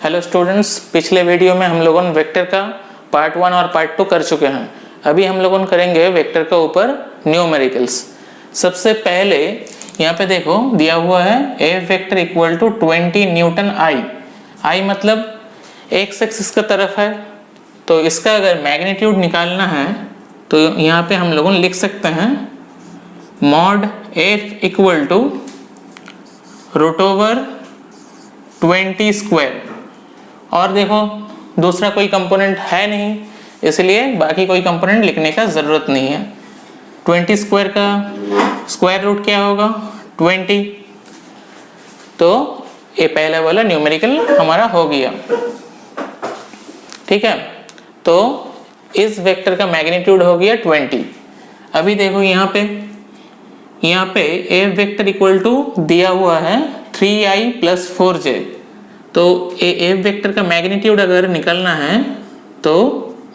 Hello students, पिछले video में हम लोगों ने वेक्टर का पार्ट 1 और पार्ट 2 कर चुके हैं। अभी हम लोगों करेंगे वेक्टर का ऊपर न्यूमेरिकल्स। सबसे पहले यहाँ पे देखो दिया हुआ है ए वेक्टर इक्वल टू 20 न्यूटन आई मतलब एक्स एक्सिस का तरफ है, तो इसका अगर मैग्नीट्यूड निकालना है तो यहाँ पे हम लोगों लिख सकते हैं mod f equal to root over 20 square. और देखो दूसरा कोई कंपोनेंट है नहीं, इसलिए बाकी कोई कंपोनेंट लिखने का ज़रूरत नहीं है। 20 स्क्वायर का स्क्वायर रूट क्या होगा 20, तो ये पहला वाला न्यूमेरिकल हमारा हो गया। ठीक है, तो इस वेक्टर का मैग्नीट्यूड हो गया 20। अभी देखो यहाँ पे ए वेक्टर इक्वल टू दिया हुआ है 3i + 4j, तो ए वेक्टर का मैग्नीट्यूड अगर निकालना है तो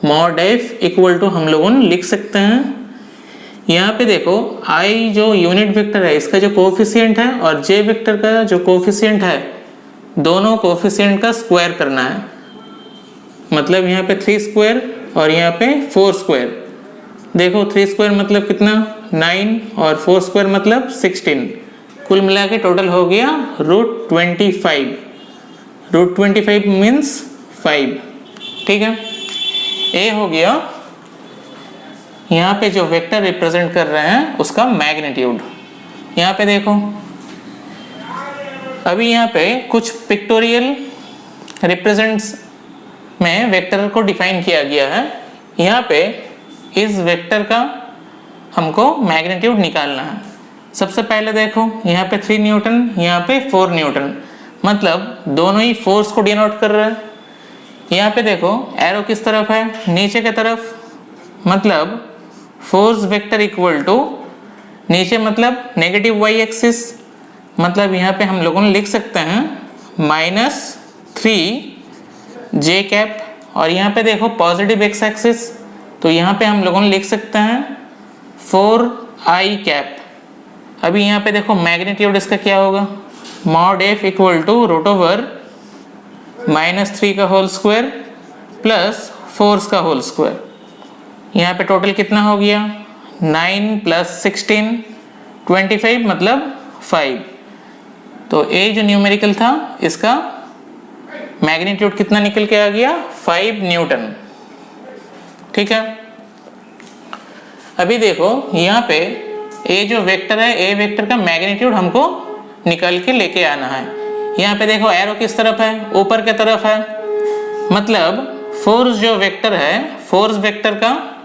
मॉड एफ इक्वल टू हम लोगों लिख सकते हैं। यहाँ पे देखो i जो यूनिट वेक्टर है इसका जो कोफिशिएंट है और j वेक्टर का जो कोफिशिएंट है, दोनों कोफिशिएंट का स्क्वायर करना है। मतलब यहाँ पे 3 स्क्वायर और यहाँ पे 4 स्क्वायर। देखो 3 स्क्वायर मतलब कितना 9 और 4 स्क्वायर मतलब 16, कुल मिला के टोटल हो गया √25। √25 मीन्स 5। ठीक है, ए हो गया यहाँ पे जो वेक्टर रिप्रेजेंट कर रहे हैं उसका मैग्नीट्यूड। यहाँ पे देखो अभी यहाँ पे कुछ पिक्टोरियल रिप्रेजेंट्स में वेक्टर को डिफाइन किया गया है। यहाँ पे इस वेक्टर का हमको मैग्नीट्यूड निकालना है। सबसे पहले देखो यहाँ पे 3 न्यूटन, यहाँ पे 4 न्यूटन, मतलब दोनों ही फोर्स को डिनोट कर रहा है। यहाँ पे देखो एरो किस तरफ है, नीचे के तरफ, मतलब फोर्स वेक्टर इक्वल टू नीचे मतलब नेगेटिव वाई एक्सिस, मतलब यहाँ पे हम लोगों ने लिख सकते हैं -3j कैप। और यहाँ पे देखो पॉजिटिव एक्स एक्सिस, तो यहाँ पे हम लोगों ने लिख सकते हैं 4i कैप। अभी यहाँ पे देखो मैग्नीट्यूड इसका क्या होगा, mod f equal to root over -3 का होल स्क्वायर प्लस 4 का होल स्क्वायर। यहाँ पे टोटल कितना हो गया 9 + 16 25 मतलब 5। तो ए जो न्यूमेरिकल था इसका मैग्नीट्यूड कितना निकल के आ गया 5 न्यूटन। ठीक है, अभी देखो यहाँ पे ए जो वेक्टर है, ए वेक्टर का मैग्नीट्यूड हमको निकल के लेके आना है। यहाँ पे देखो एरो किस तरफ है, ऊपर के तरफ है, मतलब फोर्स जो वेक्टर है, फोर्स वेक्टर का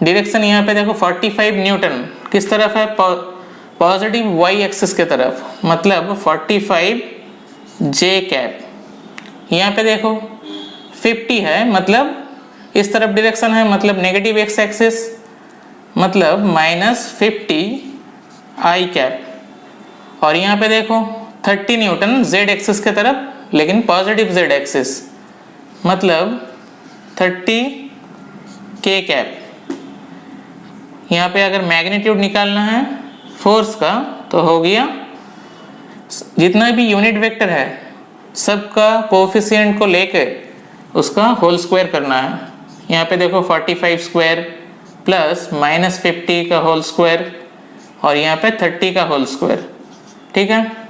डायरेक्शन यहाँ पे देखो 45 न्यूटन किस तरफ है, पॉजिटिव वाई एक्सिस के तरफ, मतलब 45j कैप। यहाँ पे देखो 50 है, मतलब इस तरफ डायरेक्शन है, मतलब नेगेटिव एक्स एक्सिस, मतलब -50i कैप। और यहाँ पे देखो 30 न्यूटन z एक्सिस के तरफ, लेकिन पॉजिटिव z एक्सिस, मतलब 30k कैप। यहाँ पे अगर मैग्नीट्यूड निकालना है फोर्स का तो हो गया जितना भी यूनिट वेक्टर है सबका कोफिशिएंट को लेके उसका होल स्क्वायर करना है। यहाँ पे देखो 45 स्क्वायर प्लस -50 का होल स्क्वायर और यहाँ पे 30 का होल स्क्वायर। ठीक है,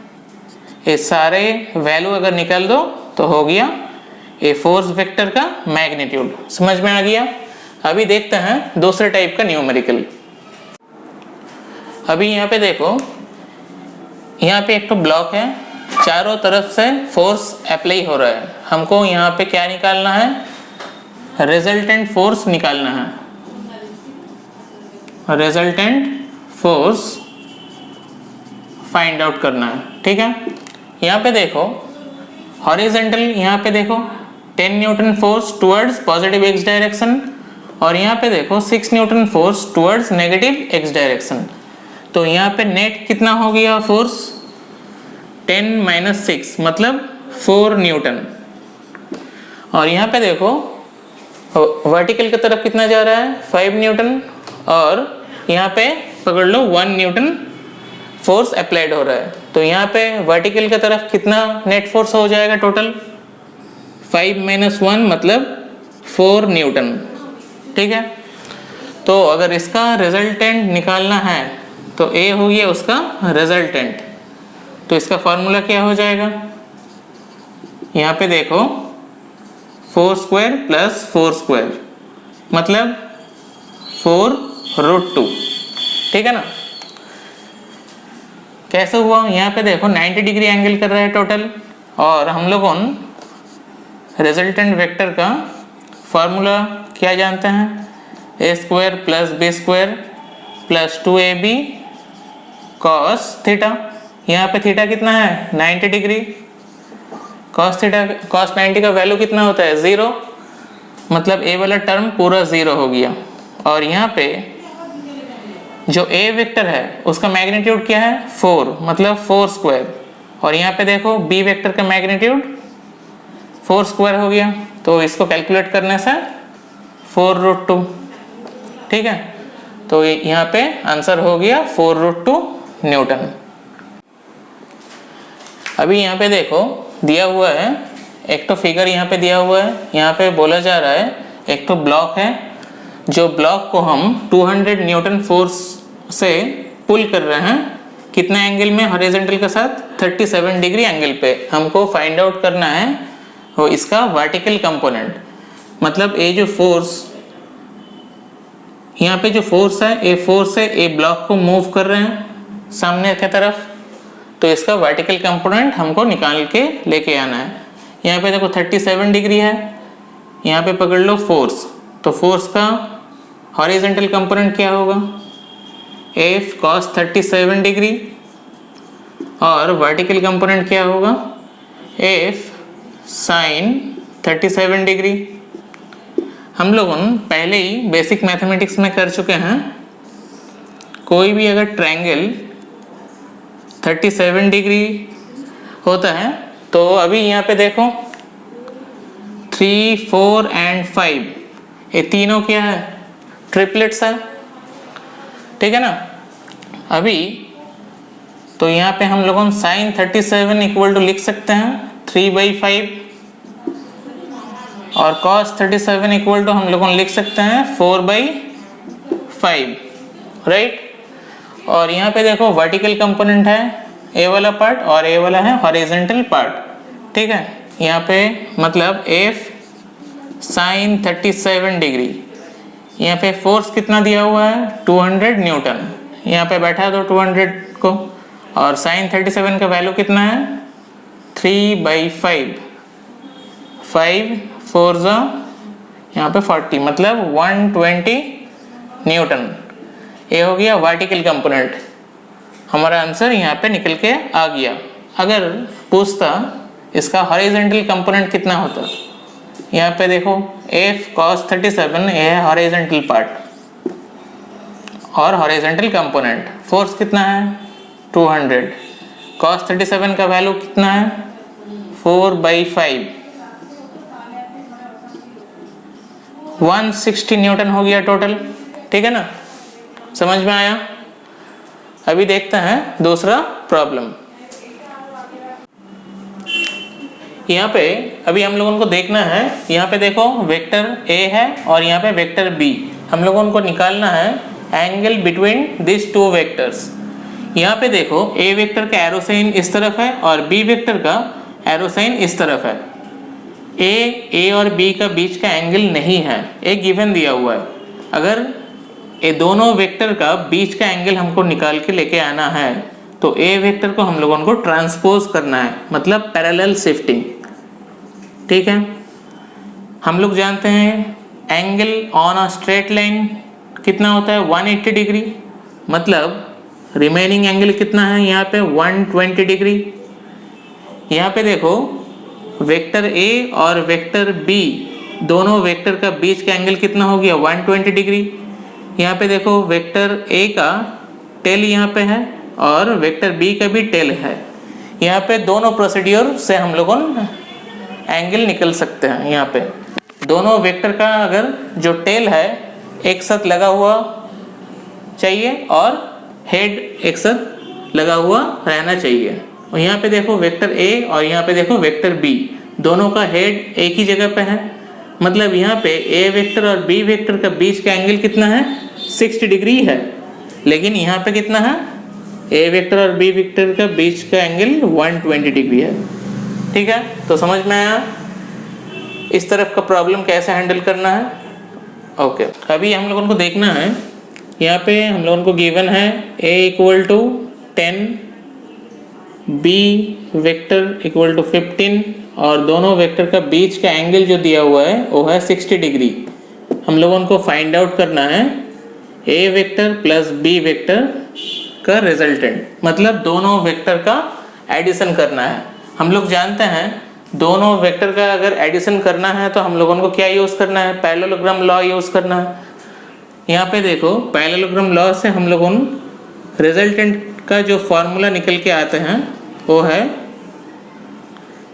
ये सारे वैल्यू अगर निकाल दो तो हो गया ए फोर्स वेक्टर का मैग्नीट्यूड। समझ में आ गया। अभी देखते हैं दूसरे टाइप का न्यूमेरिकल। अभी यहाँ पे देखो, यहाँ पे एक तो ब्लॉक है, चारों तरफ से फोर्स अप्लाई हो रहा है। हमको यहाँ पे क्या निकालना है, रिजल्टेंट फोर्स निकालना है। रिजल्टेंट फोर्स फाइंड आउट करना है। ठीक है, यहाँ पे देखो हॉरिजॉन्टल, यहाँ पे देखो 10 Newton force towards positive x direction और यहाँ पे देखो 6 Newton force towards negative x direction. तो यहाँ पे नेट कितना हो गया फोर्स 10 - 6 मतलब 4 न्यूटन। और यहाँ पे देखो वर्टिकल की तरफ कितना जा रहा है 5 न्यूटन और यहाँ पे पकड़ लो 1 न्यूटन फोर्स अप्लाइड हो रहा है। तो यहाँ पे वर्टिकल की तरफ कितना नेट फोर्स हो जाएगा टोटल 5 - 1 मतलब 4 न्यूटन। ठीक है, तो अगर इसका रिजल्टेंट निकालना है तो ए हो गया उसका रिजल्टेंट, तो इसका फॉर्मूला क्या हो जाएगा, यहाँ पे देखो 4² + 4² मतलब 4√2। ठीक है ना। कैसे हुआ, यहाँ पे देखो 90 डिग्री एंगल कर रहा है टोटल, और हम लोगों रिजल्टेंट वेक्टर का फॉर्मूला क्या जानते हैं, a² + b² + 2ab cos theta. यहाँ पे थीटा कितना है 90 डिग्री, cos 90 का वैल्यू कितना होता है 0, मतलब a वाला टर्म पूरा 0 हो गया। और यहाँ पे जो a वेक्टर है उसका मैग्नीट्यूड क्या है 4, मतलब 4², और यहाँ पे देखो b वेक्टर का मैग्नीट्यूड 4² हो गया, तो इसको कैलकुलेट करने से 4√2। ठीक है, तो यहाँ पे आंसर हो गया 4√2 न्यूटन। अभी यहाँ पे देखो दिया हुआ है एक तो फिगर, यहाँ पे दिया हुआ है, यहाँ पे बोला जा रहा है एक तो ब्लॉक है, जो ब्लॉक को हम 200 न्यूटन फोर्स से पुल कर रहे हैं, कितना एंगल में, हॉरिजॉन्टल के साथ 37 डिग्री एंगल पे। हमको फाइंड आउट करना है वो इसका वर्टिकल कंपोनेंट, मतलब ये जो फोर्स, यहाँ पे जो फोर्स है, ये फोर्स है, ये ब्लॉक को मूव कर रहे हैं सामने की तरफ, तो इसका वर्टिकल कंपोनेंट हमको निकाल के लेके आना है। यहाँ पे देखो 37 डिग्री है, यहाँ पे पकड़ लो फोर्स, तो फोर्स का हॉरिजॉन्टल कंपोनेंट क्या होगा, F cos 37 डिग्री, और वर्टिकल कंपोनेंट क्या होगा F sin 37 डिग्री। हम लोग पहले ही बेसिक मैथमेटिक्स में कर चुके हैं, कोई भी अगर ट्रायंगल 37 डिग्री होता है तो अभी यहाँ पे देखो 3, 4 and 5 ये तीनों क्या है, ट्रिपलेट्स है। ठीक है ना। अभी तो यहाँ पे हम लोगों sin 37 इक्वल टू लिख सकते हैं 3/5, और cos 37 इक्वल टू हम लोगों लिख सकते हैं 4/5, राइट। और यहाँ पे देखो वर्टिकल कंपोनेंट है ए वाला पार्ट, और ए वाला है हॉरिजॉन्टल पार्ट। ठीक है, यहाँ पे मतलब F sin 37 डिग्री, यहाँ पे फोर्स कितना दिया हुआ है 200 न्यूटन, यहाँ पे बैठा दो 200 को, और sin 37 का वैल्यू कितना है 3/5, 5 4 यहाँ पे 40, मतलब 120 न्यूटन। ये हो गया वर्टिकल कंपोनेंट, हमारा आंसर यहाँ पे निकल के आ गया। अगर पूछता इसका हॉरिजॉन्टल कंपोनेंट कितना होता, यहाँ पे देखो F cos 37 ये है हॉरिजॉन्टल पार्ट और हॉरिजॉन्टल कंपोनेंट, फोर्स कितना है 200, cos 37 का वैल्यू कितना है 4/5, 160 न्यूटन हो गया टोटल। ठीक है ना, समझ में आया। अभी देखते हैं दूसरा प्रॉब्लम। यहाँ पे अभी हम लोगों को देखना है, यहाँ पे देखो वेक्टर A है और यहाँ पे वेक्टर B, हम लोगों को निकालना है angle between this two vectors. यहाँ पे देखो A वेक्टर का एरो साइन इस तरफ है और B वेक्टर का एरो साइन इस तरफ है। A और B का बीच का एंगल नहीं है, एक गिवन दिया हुआ है। अगर ये दोनों वेक्टर का बीच का एंगल हमको निकाल के लेके आना है तो A वेक्टर को हम लोगों को ट्रांसपोज करना है, मतलब पैरेलल शिफ्टिंग। ठीक है, हम लोग जानते हैं angle on a straight line कितना होता है 180 डिग्री, मतलब रिमेनिंग एंगल कितना है यहाँ पे 120 डिग्री। यहाँ पे देखो वेक्टर A और वेक्टर B दोनों वेक्टर का बीच का एंगल कितना हो गया 120 डिग्री। यहाँ पे देखो वेक्टर A का टेल यहाँ पे है और वेक्टर B का भी टेल है। यहाँ पे दोनों प्रोसीड्यूर से हम लोगों एंगल निकल सकते हैं। यहाँ पे दोनों वेक्टर का अगर जो टेल है एक साथ लगा हुआ चाहिए और हेड एक साथ लगा हुआ रहना चाहिए। और यहाँ पे देखो वेक्टर A और यहाँ पे देखो वेक्टर B, दोनों का हेड एक ही जगह पे है, मतलब यहाँ पे ए वेक्टर और बी वेक्टर का बीच का एंगल कितना है 60 डिग्री है, लेकिन यहाँ पे कितना है ए वेक्टर और बी वेक्टर का बीच का एंगल 120 डिग्री है। ठीक है, तो समझ में आया इस तरफ का प्रॉब्लम कैसे हैंडल करना है। ओके, अभी हम लोगों को देखना है, यहाँ पे हम लोगों को गिवन है a equal to 10, b vector equal to 15 और दोनों वेक्टर का बीच का एंगल जो दिया हुआ है वो है 60 डिग्री। हम लोगों को फाइंड आउट करना है a vector plus b vector का रिजल्टेंट, मतलब दोनों वेक्टर का एडिशन करना है। हम लोग जानते हैं दोनों वेक्टर का अगर एडिशन करना है तो हम लोगों को क्या यूज़ करना है, पैरेललोग्राम लॉ यूज़ करना है। यहाँ पे देखो पैरेललोग्राम लॉ से हम लोगों रिजल्टेंट का जो फॉर्मूला निकल के आते हैं वो है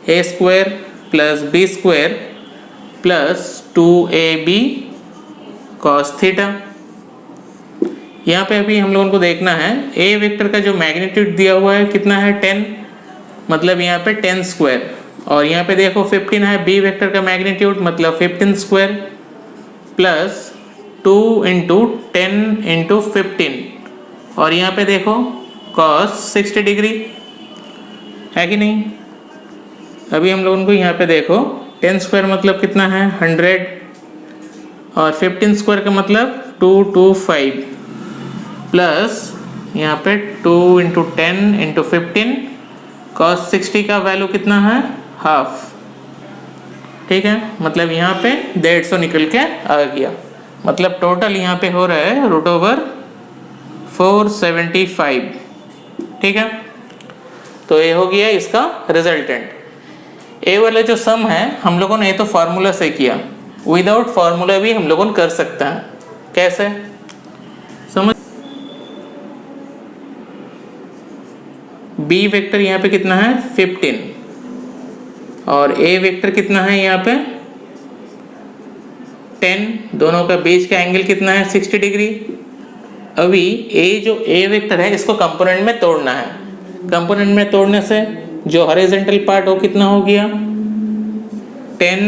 a square plus b square plus 2ab cos theta. यहाँ पे अभी हम लोगों को देखना है a वेक्टर का जो मैग्नीट्यूड दिया हुआ है कितना है 10, मतलब यहाँ पे 10 स्क्वायर, और यहाँ पे देखो 15 है b वेक्टर का मैग्नीट्यूड, मतलब 15 स्क्वायर प्लस 2 इंटू 10 इंटू 15, और यहाँ पे देखो cos 60 डिग्री है कि नहीं। अभी हम लोगों को यहाँ पे देखो 10 स्क्वायर मतलब कितना है 100 और 15 स्क्वायर का मतलब 225 प्लस यहाँ पे 2 इंटू 10 इंटू 15 cos 60 का वैल्यू कितना है हाफ। ठीक है, मतलब यहाँ पे 150 निकल के आ गया, मतलब टोटल यहाँ पे हो रहा है √475। ठीक है, तो ये हो गया इसका रिजल्टेंट। ए वाला जो सम है हम लोगों ने ये तो फार्मूला से किया, विदाउट फार्मूला भी हम लोगों कर सकते हैं। कैसे समझ, बी वेक्टर यहाँ पे कितना है 15 और ए वेक्टर कितना है यहाँ पे 10, दोनों का बीच का एंगल कितना है 60 डिग्री। अभी जो ए वेक्टर है इसको कंपोनेंट में तोड़ना है, कंपोनेंट में तोड़ने से जो हॉरिजॉन्टल पार्ट हो कितना हो गया 10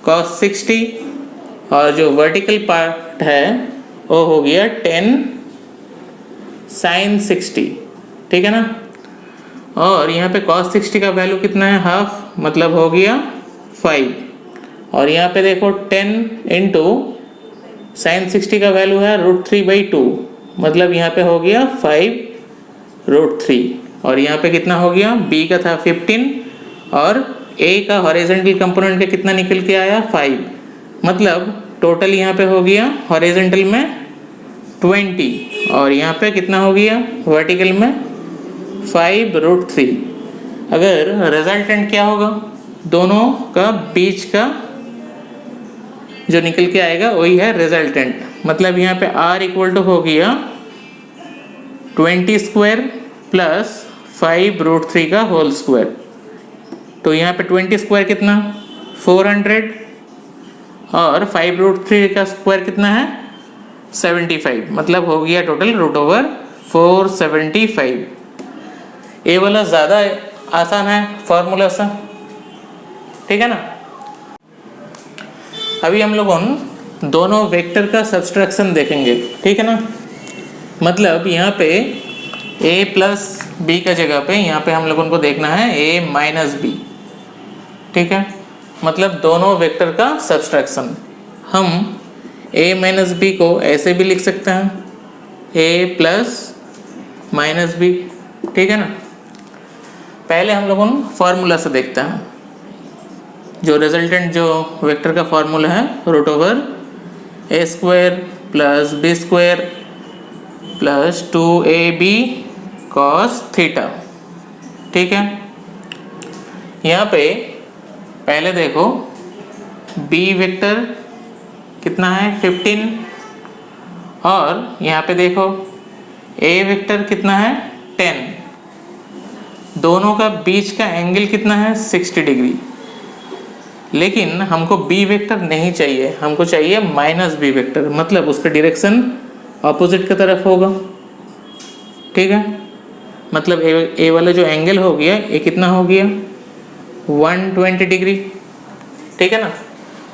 cos 60 और जो वर्टिकल पार्ट है वो हो गया 10 sin 60। ठीक है ना, और यहाँ पे cos 60 का वैल्यू कितना है हाफ, मतलब हो गया 5, और यहाँ पे देखो 10 इंटू sin 60 का वैल्यू है √3/2, मतलब यहाँ पे हो गया 5√3, और यहाँ पे कितना हो गया b का था 15 और a का हॉरिजॉन्टल कंपोनेंट का कितना निकल के आया 5, मतलब टोटल यहाँ पे हो गया हॉरिजॉन्टल में 20 और यहाँ पे कितना हो गया वर्टिकल में 5√3। अगर रिजल्टेंट क्या होगा, दोनों का बीच का जो निकल के आएगा वही है रिजल्टेंट, मतलब यहाँ पे r इक्वल टू हो गया 20 स्क्वायर प्लस 5√3 का होल स्क्वायर। तो यहाँ पे 20 स्क्वायर कितना 400 और 5√3 का स्क्वायर कितना है 75, मतलब हो गया टोटल √475। ये वाला ज़्यादा आसान है फॉर्मूला से। ठीक है ना, अभी हम लोग दोनों वेक्टर का सब्सट्रैक्शन देखेंगे। ठीक है ना, मतलब यहाँ पे a प्लस बी का जगह पे यहाँ पे हम लोगों को देखना है a माइनस बी। ठीक है, मतलब दोनों वेक्टर का सब्सट्रैक्शन। हम a माइनस बी को ऐसे भी लिख सकते हैं a प्लस माइनस बी। ठीक है ना, पहले हम लोगों फार्मूला से देखते हैं, जो रिजल्टेंट जो वेक्टर का फार्मूला है √a square plus b square plus 2ab cos theta. ठीक है, यहाँ पे पहले देखो b वेक्टर कितना है 15 और यहाँ पे देखो a वेक्टर कितना है 10, दोनों का बीच का एंगल कितना है 60 डिग्री। लेकिन हमको b वेक्टर नहीं चाहिए, हमको चाहिए माइनस b वेक्टर, मतलब उसका डायरेक्शन ऑपोजिट की तरफ होगा। ठीक है, मतलब ए वाला जो एंगल हो गया ये कितना हो गया 120 डिग्री, ठीक है ना।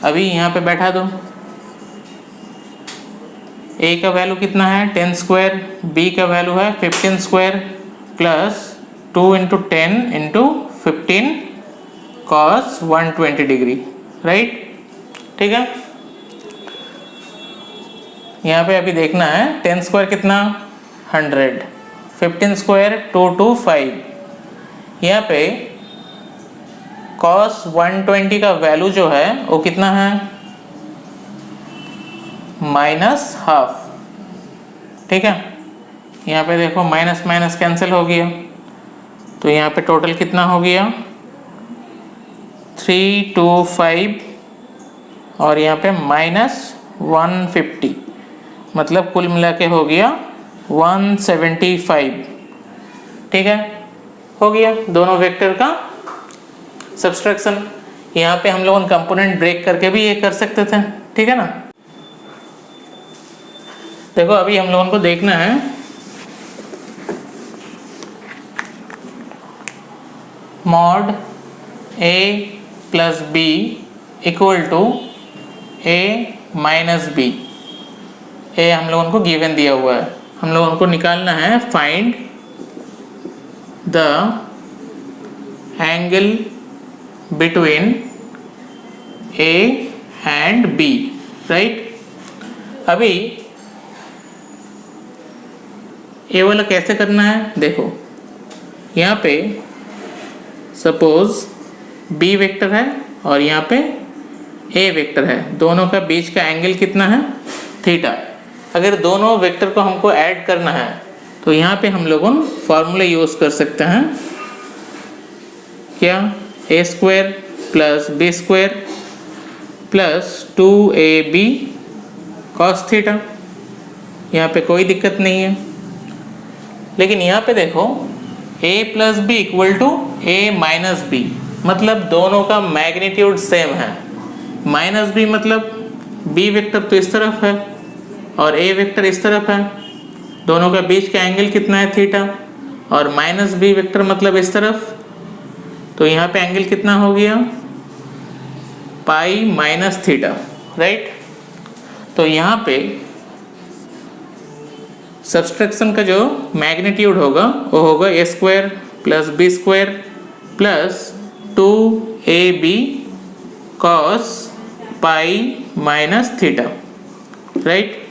अभी यहाँ पे बैठा दो, a का वैल्यू कितना है 10 स्क्वायर, b का वैल्यू है 15 square plus 2 into 10 into 15 cos 120 degree, right, ठीक है। यहाँ पे अभी देखना है 10 स्क्वायर कितना 100, 15 स्क्वायर 2 to 5, यहाँ पे cos 120 का वैल्यू जो है वो कितना है -12, ठीक है। यहाँ पे देखो माइनस माइनस कैंसिल हो गया, तो यहाँ पे टोटल कितना हो गया 325 और यहाँ पे -150, मतलब कुल मिला के हो गया 175, ठीक है। हो गया दोनों वेक्टर का सब्सट्रैक्शन। यहाँ पे हम लोगों कंपोनेंट ब्रेक करके भी ये कर सकते थे, ठीक है ना। देखो अभी हम लोगों को देखना है mod a plus b equal to a minus b। ए हम लोगों को गिवन दिया हुआ है, हम लोगों को निकालना है find the angle between a and b, right. अभी ये वाला कैसे करना है, देखो यहाँ पे सपोज b वेक्टर है और यहाँ पे a वेक्टर है, दोनों का बीच का एंगल कितना है थीटा। अगर दोनों वेक्टर को हमको ऐड करना है तो यहाँ पे हम लोगों फॉर्मूला यूज कर सकते हैं, क्या a square plus b square plus 2ab cos theta. यहाँ पे कोई दिक्कत नहीं है, लेकिन यहाँ पे देखो a plus b equal to a minus b, मतलब दोनों का मैग्नीट्यूड सेम है। माइनस बी मतलब b वेक्टर तो इस तरफ है और a वेक्टर इस तरफ है, दोनों का बीच का एंगल कितना है थीटा, और माइनस b वेक्टर मतलब इस तरफ, तो यहाँ पे एंगल कितना हो गया पाई माइनस थीटा, राइट। तो यहाँ पे सब्सट्रैक्शन का जो मैग्नीट्यूड होगा वो होगा a square plus b square plus 2ab cos pi minus theta, right.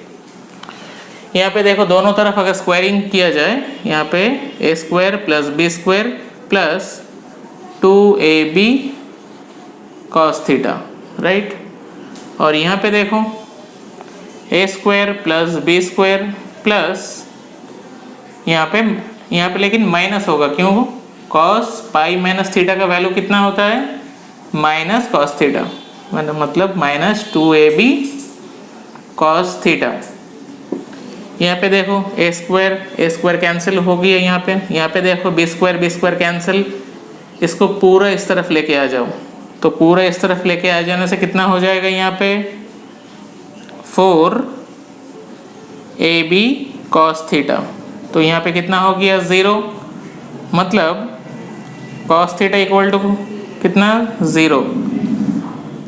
यहाँ पे देखो दोनों तरफ अगर स्क्वायरिंग किया जाए, यहाँ पे a square plus b square plus 2ab cos theta, right. और यहाँ पे देखो a square plus b square plus यहाँ पे लेकिन माइनस होगा, क्यों, cos पाई माइनस थीटा का वैल्यू कितना होता है माइनस cos थीटा, मतलब माइनस 2ab cos थीटा। यहाँ पे देखो a स्क्वायर कैंसिल हो गया, यहाँ पे देखो b स्क्वायर कैंसिल, इसको पूरा इस तरफ लेके आ जाओ, तो पूरा इस तरफ लेके आ जाने से कितना हो जाएगा यहाँ पे 4ab cos थीटा, तो यहाँ पे कितना हो गया 0, मतलब cos थीटा इक्वल टू कितना 0।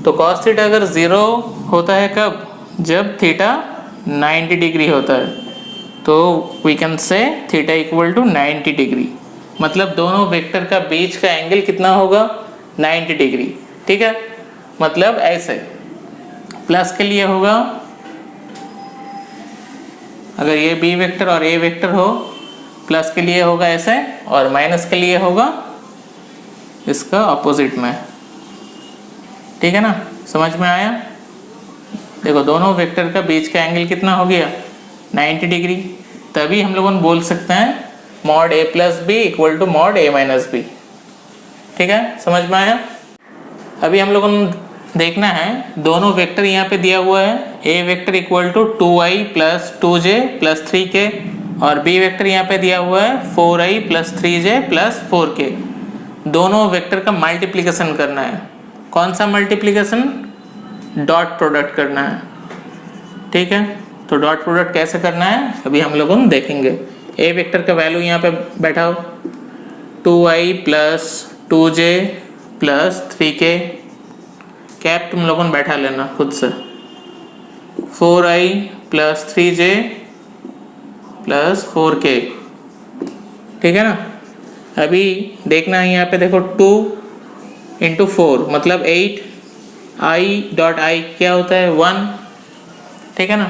तो cos थीटा अगर 0 होता है कब, जब थीटा 90 डिग्री होता है, तो we can say theta equal to 90 degree, मतलब दोनों वेक्टर का बीच का एंगल कितना होगा 90 डिग्री, ठीक है। मतलब ऐसे प्लस के लिए होगा अगर ये b वेक्टर और a वेक्टर हो, प्लस के लिए होगा ऐसे, और माइनस के लिए होगा इसका ऑपोजिट में, ठीक है ना। समझ में आया। देखो दोनों वेक्टर का बीच का एंगल कितना हो गया 90 डिग्री, तभी हम लोगों बोल सकते हैं mod a plus b equal to mod a minus b, ठीक है, समझ में आया। अभी हम लोगों को देखना है दोनों वेक्टर यहाँ पे दिया हुआ है, a vector equal to 2i plus 2j plus 3k, और b वेक्टर यहाँ पे दिया हुआ है 4i plus 3j plus 4k। दोनों वेक्टर का मल्टीप्लिकेशन करना है। कौन सा मल्टीप्लिकेशन, डॉट प्रोडक्ट करना है, ठीक है। तो डॉट प्रोडक्ट कैसे करना है अभी हम लोगों देखेंगे। a वेक्टर का वैल्यू यहाँ पे बैठाओ 2i plus 2j plus 3k, cap तुम लोगों ने बैठा लेना खुद से, 4i plus 3j plus 4k, ठीक है ना। अभी देखना है यहाँ पे देखो 2 इंटू 4 मतलब 8, i डॉट आई क्या होता है 1, ठीक है ना,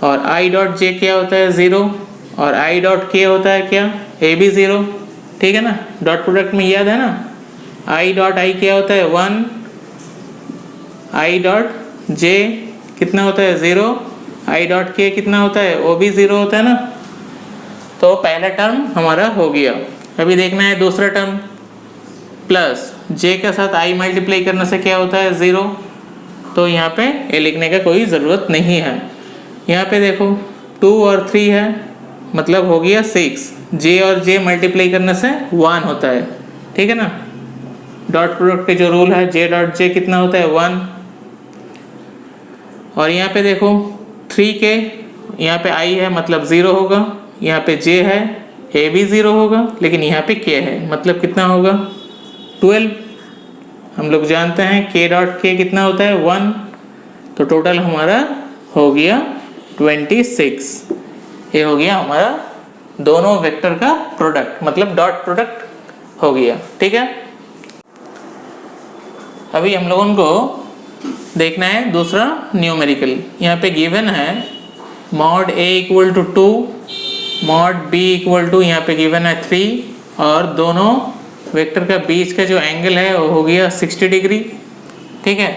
और i डॉट जे क्या होता है 0, और i डॉट के होता है क्या ए भी 0, ठीक है ना। डॉट प्रोडक्ट में याद है ना, i डॉट आई क्या होता है 1, i डॉट जे कितना होता है 0, i डॉट के कितना होता है वो भी 0 होता है ना। तो पहला टर्म हमारा हो गया। अभी देखना है दूसरा टर्म, प्लस j के साथ i मल्टीप्लाई करने से क्या होता है 0, तो यहाँ पे ये लिखने का कोई ज़रूरत नहीं है। यहाँ पे देखो 2 और 3 है मतलब हो गया 6, j और j मल्टीप्लाई करने से 1 होता है, ठीक है ना। डॉट प्रोडक्ट के जो रूल है j डॉट j कितना होता है 1, और यहाँ पे देखो 3k, यहाँ पे i है मतलब 0 होगा, यहाँ पे j है a भी 0 होगा, लेकिन यहाँ पे k है मतलब कितना होगा 12। हम लोग जानते हैं k डॉट k कितना होता है 1, तो टोटल हमारा हो गया 26। ये हो गया हमारा दोनों वेक्टर का प्रोडक्ट मतलब डॉट प्रोडक्ट हो गया, ठीक है। अभी हम लोगों को देखना है दूसरा न्यूमेरिकल। यहाँ पे गिवन है mod a equal to 2, mod b equal to यहाँ पे गिवन है 3, और दोनों वेक्टर का बीच का जो एंगल है वो हो गया 60 डिग्री, ठीक है।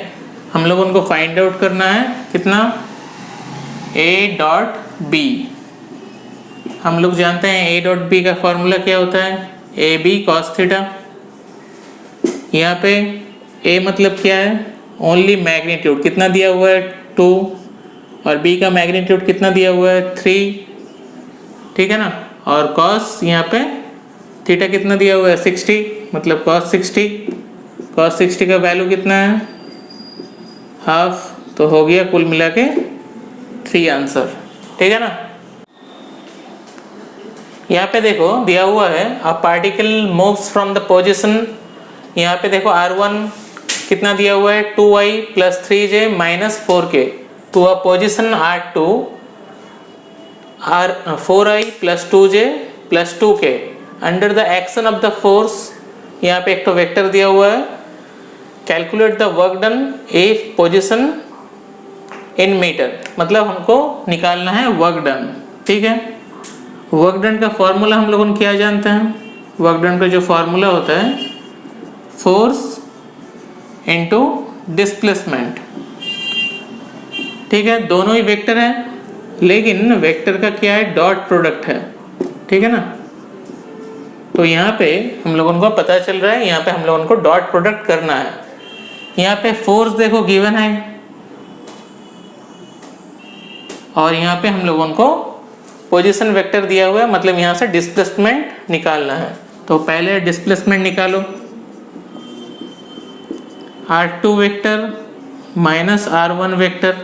हम लोग उनको फाइंड आउट करना है कितना, a डॉट b। हम लोग जानते हैं a डॉट b का फॉर्मूला क्या होता है ए बी कॉस थीटा। यहाँ पे a मतलब क्या है ओनली मैग्नीट्यूड कितना दिया हुआ है 2, और b का मैग्नीट्यूड कितना दिया हुआ है 3, ठीक है ना। और कॉस यहाँ पे थीटा कितना दिया हुआ है 60 मतलब कॉस 60, कॉस 60 का वैल्यू कितना है हाफ, तो हो गया कुल मिला के 3 आंसर, ठीक है ना। यहाँ पे देखो दिया हुआ है a particle moves from the position, यहाँ पे देखो r1 कितना दिया हुआ है 2i plus 3j minus 4k to a position r2 4i plus 2j plus 2k under the action of the force. यहाँ पे एक तो वेक्टर दिया हुआ है, calculate the work done if position in meter, मतलब हमको निकालना है वर्क डन, ठीक है। वर्क डन का फॉर्मूला हम लोगों ने क्या जानते हैं, वर्क डन का जो फॉर्मूला होता है फोर्स इनटू डिस्प्लेसमेंट, ठीक है। दोनों ही वेक्टर है लेकिन वेक्टर का क्या है डॉट प्रोडक्ट है, ठीक है ना। तो यहाँ पे हम लोगों को पता चल रहा है यहाँ पे हम लोगों को डॉट प्रोडक्ट करना है। यहाँ पे फोर्स देखो गिवन है और यहाँ पे हम लोगों को पोजीशन वेक्टर दिया हुआ है मतलब यहाँ से डिस्प्लेसमेंट निकालना है। तो पहले डिस्प्लेसमेंट निकालो, r2 vector minus r1 vector.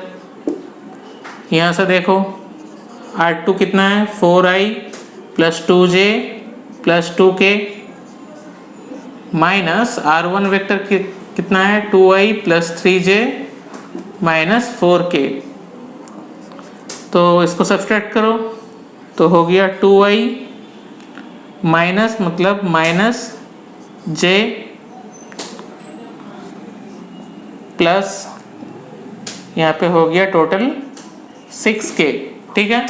यहाँ से देखो r2 कितना है 4i plus 2j plus 2k minus r1 vector कितना है 2i plus 3j minus 4k। तो इसको सब्सट्रैक्ट करो तो हो गया 2i माइनस मतलब माइनस j प्लस यहाँ पे हो गया टोटल 6k, ठीक है।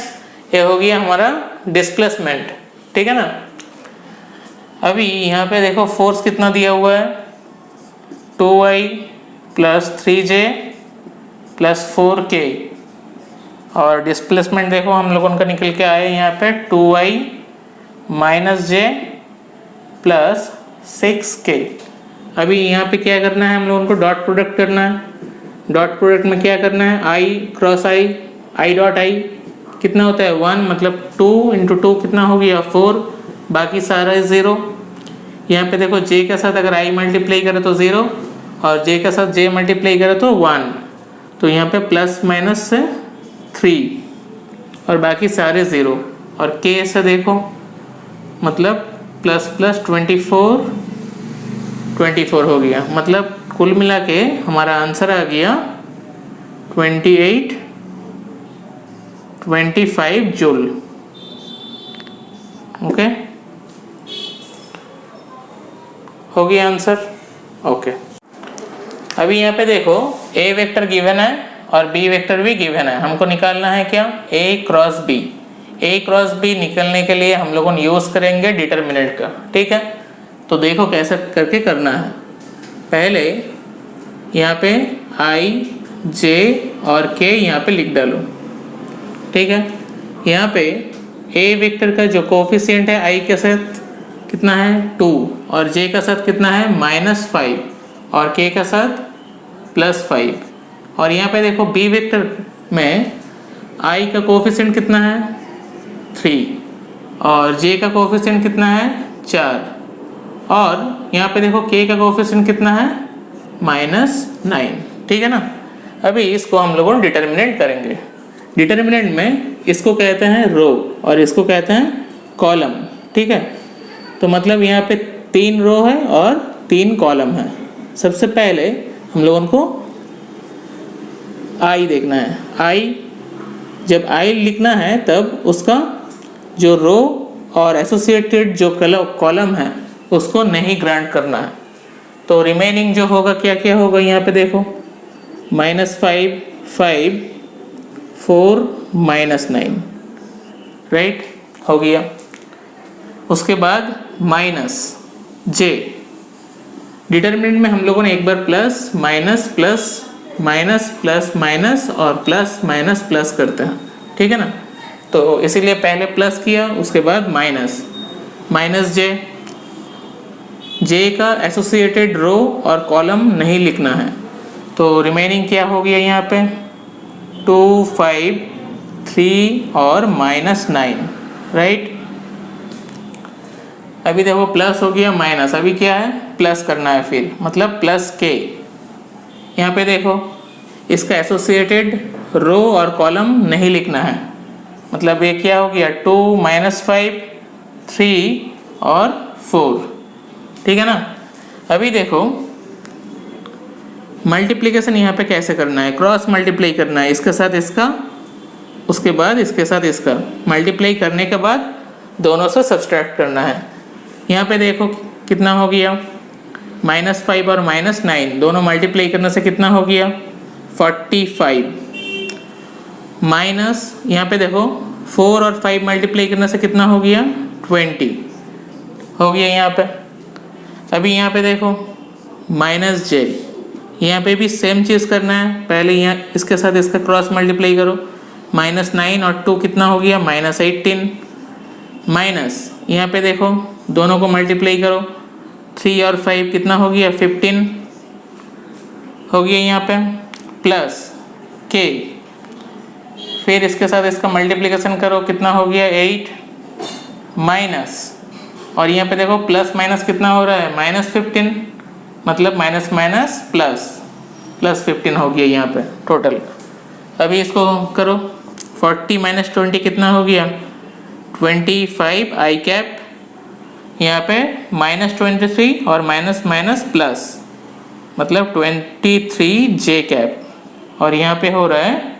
ये हो गया हमारा डिस्प्लेसमेंट, ठीक है ना। अभी यहाँ पे देखो फोर्स कितना दिया हुआ है 2i plus 3j plus 4k, और डिस्प्लेसमेंट देखो हम लोगों का निकल के आए यहाँ पे 2i minus j plus 6k। अभी यहाँ पे क्या करना है हम लोगों को डॉट प्रोडक्ट करना है। डॉट प्रोडक्ट में क्या करना है i cross i dot i कितना होता है 1 मतलब 2 इंटू 2 कितना हो गया 4, बाकी सारा 0। यहाँ पे देखो j के साथ अगर i मल्टीप्लाई करे तो 0 और j के साथ j मल्टीप्लाई करे तो 1, तो यहाँ पे प्लस माइनस से 3 और बाकी सारे 0, और k से देखो मतलब प्लस प्लस 24 24 हो गया। मतलब कुल मिला के हमारा आंसर आ गया 2825 जूल। ओके, हो गया आंसर। ओके, अभी यहाँ पे देखो ए वेक्टर गिवन है और बी वेक्टर भी गिवन है। हमको निकालना है क्या, ए क्रॉस बी। ए क्रॉस बी निकलने के लिए हम लोगों ने यूज़ करेंगे डिटर्मिनेंट का। ठीक है, तो देखो कैसे करके करना है। पहले यहाँ पे आई जे और के यहाँ पे लिख डालो। ठीक है, यहाँ पे ए वेक्टर का जो कोफिशिएंट है आई के साथ कितना है 2 और जे का साथ कितना है -5 और के का साथ +5। और यहाँ पे देखो बी वेक्टर में आई का कोफिशिएंट कितना है 3 और जे का कोफिशिएंट कितना है 4 और यहाँ पे देखो के का कोफिशिएंट कितना है -9। ठीक है ना। अभी इसको हम लोगों डिटर्मिनेंट करेंगे। डिटर्मिनेंट में इसको कहते हैं रो और इसको कहते हैं कॉलम। ठीक है, तो मतलब यहाँ पे 3 रो है और 3 कॉलम है। सबसे पहले हम लोगों को आई देखना है। आई, जब आई लिखना है तब उसका जो रो और एसोसिएटेड जो कॉलम है उसको नहीं ग्रांट करना है। तो रिमेनिंग जो होगा क्या क्या होगा यहाँ पे देखो, -5 5 4 -9, राइट, हो गया। उसके बाद माइनस जे। डिटर्मिनेंट में हम लोगों ने एक बार plus minus plus minus plus minus और प्लस माइनस प्लस करते हैं। ठीक है ना, तो इसीलिए पहले प्लस किया उसके बाद माइनस। माइनस जे, जे का एसोसिएटेड रो और कॉलम नहीं लिखना है, तो रिमेनिंग क्या हो गया यहाँ पे 2 5 3 और -9, राइट। अभी देखो प्लस हो गया माइनस, अभी क्या है प्लस करना है फिर, मतलब प्लस के। यहाँ पे देखो इसका एसोसिएटेड रो और कॉलम नहीं लिखना है, मतलब ये क्या हो गया 2 -5 3 और 4। ठीक है ना। अभी देखो मल्टीप्लिकेशन यहाँ पे कैसे करना है, क्रॉस मल्टीप्लाई करना है, इसके साथ इसका उसके बाद इसके साथ इसका मल्टीप्लाई करने के बाद दोनों से सब्सट्रैक्ट करना है। यहाँ पे देखो कितना हो गया -5 और -9 दोनों मल्टीप्लाई करने से कितना हो गया 45। माइनस यहाँ पे देखो 4 और 5 मल्टीप्लाई करने से कितना हो गया 20 हो गया यहाँ पे। अभी यहाँ पे देखो माइनस जे, यहाँ पे भी सेम चीज़ करना है। पहले यहाँ इसके साथ इसका क्रॉस मल्टीप्लाई करो, -9 और 2 कितना हो गया -18। माइनस यहाँ पे देखो दोनों को मल्टीप्लाई करो, 3 और 5 कितना हो गया 15 हो गया यहाँ पे, प्लस के, फिर इसके साथ इसका मल्टीप्लिकेशन करो कितना हो गया 8, माइनस और यहाँ पे देखो प्लस माइनस कितना हो रहा है -15, मतलब माइनस माइनस प्लस 15 हो गया यहाँ पे टोटल। अभी इसको करो 40 - 20 कितना हो गया 25 आई कैप, यहाँ पे -23 और माइनस माइनस प्लस मतलब 23 जे कैप और यहाँ पे हो रहा है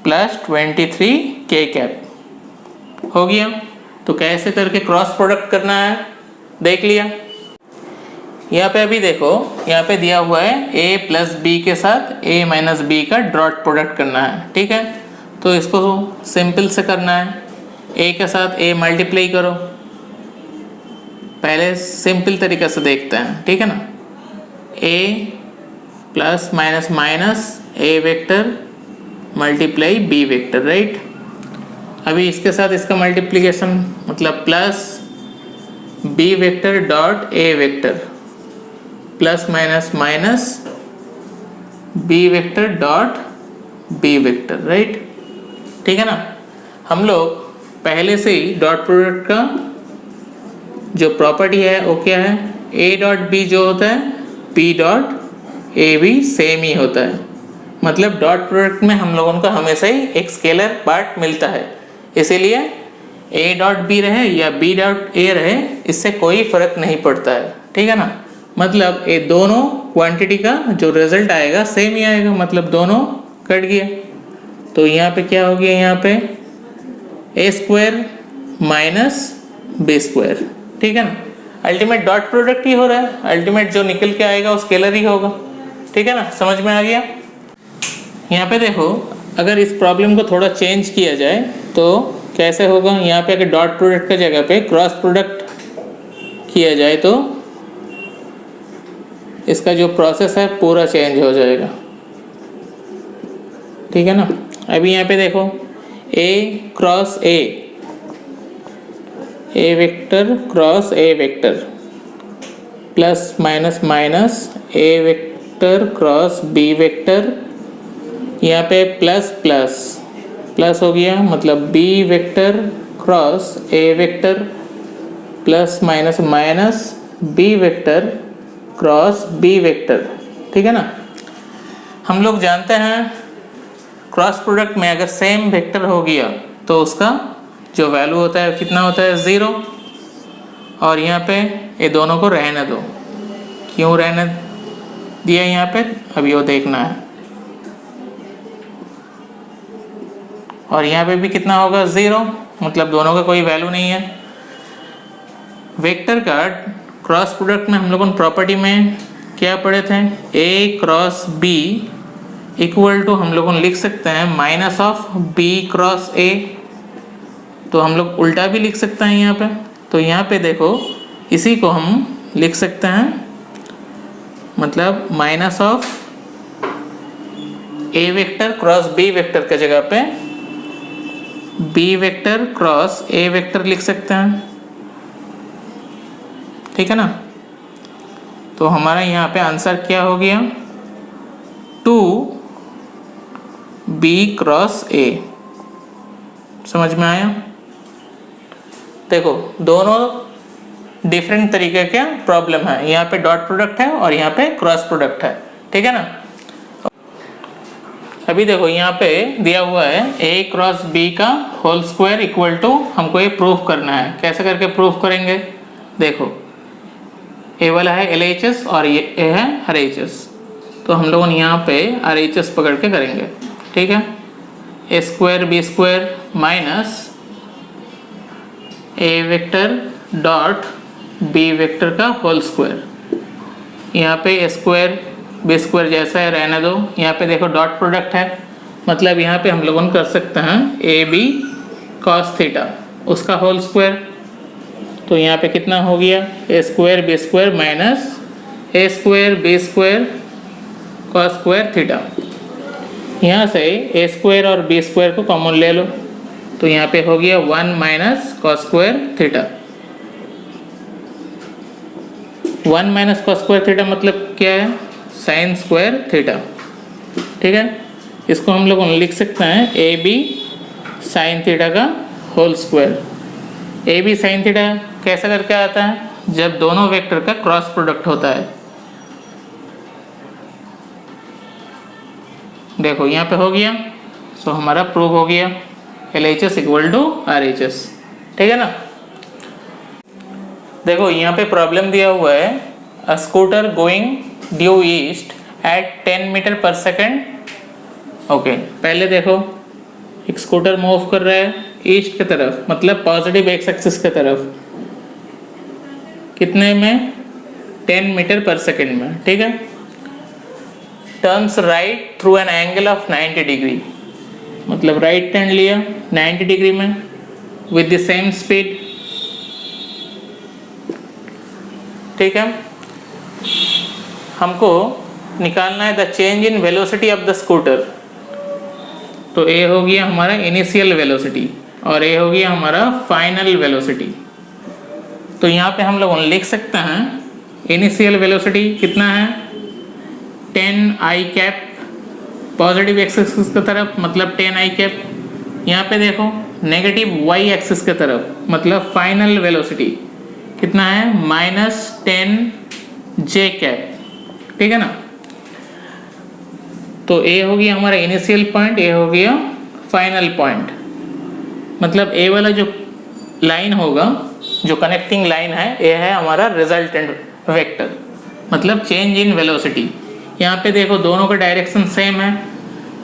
+23 के कैप हो गया। तो कैसे करके क्रॉस प्रोडक्ट करना है देख लिया। यहाँ पे अभी देखो यहाँ पे दिया हुआ है a + b के साथ a - b का डॉट प्रोडक्ट करना है। ठीक है, तो इसको सिंपल से करना है, a के साथ a मल्टीप्लाई करो। पहले सिंपल तरीके से देखते हैं, ठीक है ना। a +- a vector multiply b vector, right. अभी इसके साथ इसका मल्टीप्लिकेशन मतलब plus b vector dot a vector +- b vector dot b vector, right. ठीक है ना। हम लोग पहले से ही डॉट प्रोडक्ट का जो प्रॉपर्टी है वो क्या है, a डॉट b जो होता है p डॉट a भी सेम ही होता है। मतलब डॉट प्रोडक्ट में हम लोगों को हमेशा ही एक स्केलर पार्ट मिलता है, इसीलिए a डॉट b रहे या b डॉट a रहे इससे कोई फर्क नहीं पड़ता है। ठीक है ना। मतलब ये दोनों क्वांटिटी का जो रिजल्ट आएगा सेम ही आएगा, मतलब दोनों कट गया। तो यहाँ पे क्या हो गया, यहाँ पे ए स्क्वायर माइनस बी स्क्वायर, ठीक है ना। अल्टीमेट डॉट प्रोडक्ट ही हो रहा है, अल्टीमेट जो निकल के आएगा वो स्केलर ही होगा, ठीक है ना। समझ में आ गया। यहाँ पे देखो, अगर इस प्रॉब्लम को थोड़ा चेंज किया जाए तो कैसे होगा। यहाँ पे अगर डॉट प्रोडक्ट की जगह पे क्रॉस प्रोडक्ट किया जाए तो इसका जो प्रोसेस है पूरा चेंज हो जाएगा, ठीक है ना। अभी यहाँ पे देखो A cross A vector cross A vector plus minus minus A vector cross B vector, यहाँ पे प्लस प्लस प्लस हो गया, मतलब बी वेक्टर क्रॉस ए vector plus minus minus B vector cross B vector, ठीक है ना। हम लोग जानते हैं क्रॉस प्रोडक्ट में अगर सेम वेक्टर हो गया तो उसका जो वैल्यू होता है कितना होता है, 0। और यहाँ पे ये दोनों को रहने दो, क्यों रहने दिया यहाँ पे, अभी वो देखना है। और यहाँ पे भी कितना होगा, 0, मतलब दोनों का कोई वैल्यू नहीं है। वेक्टर का क्रॉस प्रोडक्ट में हम लोगों ने प्रॉपर्टी में क्या पढ़े थे, a cross b equal to हम लोगों ने लिख सकते हैं minus of b cross a. तो हम लोग उल्टा भी लिख सकते हैं यहाँ पे। तो यहाँ पे देखो इसी को हम लिख सकते हैं, मतलब minus of a vector cross B vector के जगह पे बी वेक्टर क्रॉस ए वेक्टर लिख सकते हैं, ठीक है ना। तो हमारा यहाँ पे आंसर क्या हो गया, 2b क्रॉस ए। समझ में आया। देखो दोनों डिफरेंट तरीके के प्रॉब्लम है, यहाँ पे डॉट प्रोडक्ट है और यहाँ पे क्रॉस प्रोडक्ट है, ठीक है ना। अभी देखो यहाँ पे दिया हुआ है a क्रॉस b का होल स्क्वायर इक्वल टू, हमको ये प्रूफ करना है। कैसे करके प्रूफ करेंगे, देखो a वाला है LHS और ये a है RHS, तो हम लोग यहाँ पे RHS पकड़ के करेंगे, ठीक है। a square b square minus a vector dot b vector का होल स्क्वायर। यहाँ पे a स्क्वायर बी स्क्वायर जैसा है रहने दो। यहाँ पे देखो डॉट प्रोडक्ट है, मतलब यहाँ पे हम लोगों कर सकते हैं ए बी कॉस थीटा उसका होल स्क्वायर। तो यहाँ पे कितना हो गया, A square B square minus A square B square cos square theta. यहाँ से ए स्क्वायर और बी स्क्वायर को कॉमन ले लो, तो यहाँ पे हो गया 1 minus cos square theta. 1 minus cos square theta मतलब क्या है, साइन स्क्वायर थीटा, ठीक है। इसको हम लोग लिख सकते हैं ए बी साइन थीटा का whole square. A b sine theta कैसा करके आता है, जब दोनों वेक्टर का क्रॉस प्रोडक्ट होता है। देखो यहाँ पे हो गया, सो हमारा प्रूव हो गया LHS इक्वल टू RHS, ठीक है ना। देखो यहाँ पे प्रॉब्लम दिया हुआ है, a scooter going due east at 10 metre per second. Okay, पहले देखो एक स्कूटर मूव कर रहा है ईस्ट की तरफ, मतलब पॉजिटिव एक्स एक्सिस की तरफ, कितने में, 10 मीटर पर सेकेंड में, ठीक है। Turns right through an angle of 90 degree, मतलब राइट टर्न लिया 90 डिग्री में विद द सेम स्पीड, ठीक है। हमको निकालना है the change in velocity of the scooter. तो ए हो गया हमारा इनिशियल वेलोसिटी और ए हो गया हमारा फाइनल वेलोसिटी। तो यहाँ पे हम लोग लिख सकते हैं इनिशियल वेलोसिटी कितना है, 10 आई कैप पॉजिटिव एक्स एक्सिस की तरफ, मतलब 10 आई कैप। यहाँ पे देखो नेगेटिव वाई एक्सिस की तरफ, मतलब फाइनल वेलोसिटी कितना है, -10 जे कैप, ठीक है ना। तो ए हो गया हमारा इनिशियल पॉइंट, ए हो गया फाइनल पॉइंट, मतलब ए वाला जो लाइन होगा, जो कनेक्टिंग लाइन है, ए है हमारा रिजल्टेंट वेक्टर, मतलब चेंज इन वेलोसिटी। यहाँ पे देखो दोनों का डायरेक्शन सेम है,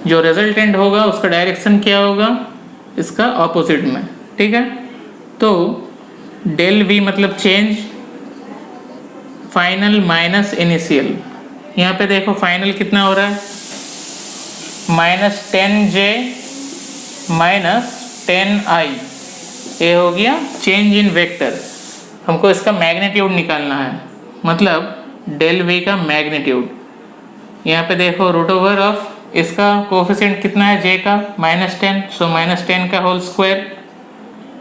जो रिजल्टेंट होगा उसका डायरेक्शन क्या होगा, इसका ऑपोजिट में, ठीक है। तो डेल वी मतलब चेंज, फाइनल माइनस इनिशियल। यहाँ पे देखो फाइनल कितना हो रहा है, -10j -10i, ये हो गया चेंज इन वेक्टर। हमको इसका मैग्नीट्यूड निकालना है, मतलब डेल वी का मैग्नीट्यूड। यहाँ पे देखो रूट ओवर ऑफ इसका कोफिशिएंट कितना है j का -10, सो -10 का होल स्क्वायर।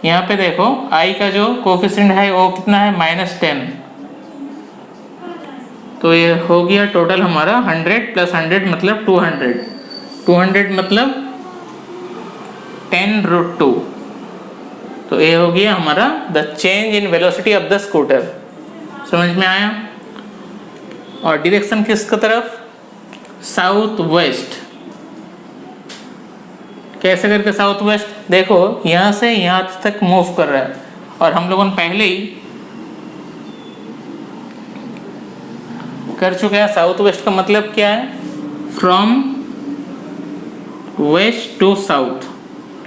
यहाँ पे देखो i का जो कोफिशिएंट है वो कितना है -10, तो ये हो गया टोटल हमारा 100 + 100 मतलब 200, 200 मतलब 10√2। तो ये हो गया हमारा the change in velocity of the scooter. समझ में आया। और डायरेक्शन किसकी तरफ, साउथ वेस्ट। कैसे करके साउथ वेस्ट, देखो यहाँ से यहाँ तक मूव कर रहा है, और हम लोगों ने पहले ही कर चुके हैं। साउथ वेस्ट का मतलब क्या है, फ्रॉम वेस्ट टू साउथ,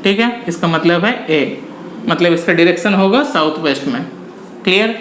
ठीक है। इसका मतलब है ए, मतलब इसका डायरेक्शन होगा साउथ वेस्ट में। क्लियर।